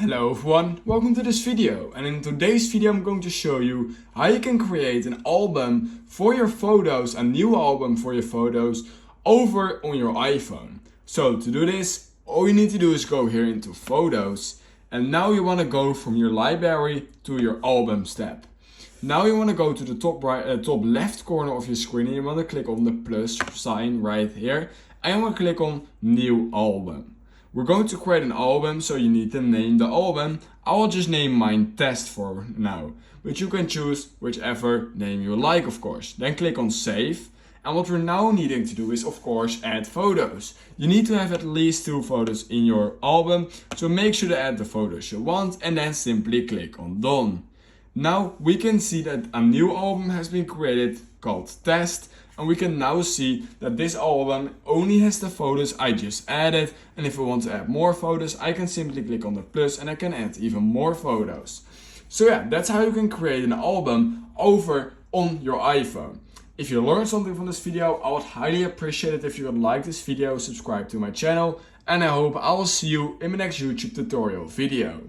Hello everyone, welcome to this video, and in today's video I'm going to show you how you can create an album for your photos, a new album for your photos over on your iPhone. So to do this, all you need to do is go here into Photos, and now you want to go from your library to your Albums tab. Now you want to go to the top left corner of your screen and you want to click on the plus sign right here, and you want to click on New Album. We're going to create an album, so you need to name the album. I will just name mine Test for now, but you can choose whichever name you like, of course. Then click on Save. And what we're now needing to do is, of course, add photos. You need to have at least 2 photos in your album, so make sure to add the photos you want and then simply click on Done. Now we can see that a new album has been created called Test, and we can now see that this album only has the photos I just added, and if I want to add more photos I can simply click on the plus and I can add even more photos. So yeah, that's how you can create an album over on your iPhone. If you learned something from this video, I would highly appreciate it if you would like this video, subscribe to my channel, and I hope I will see you in my next YouTube tutorial video.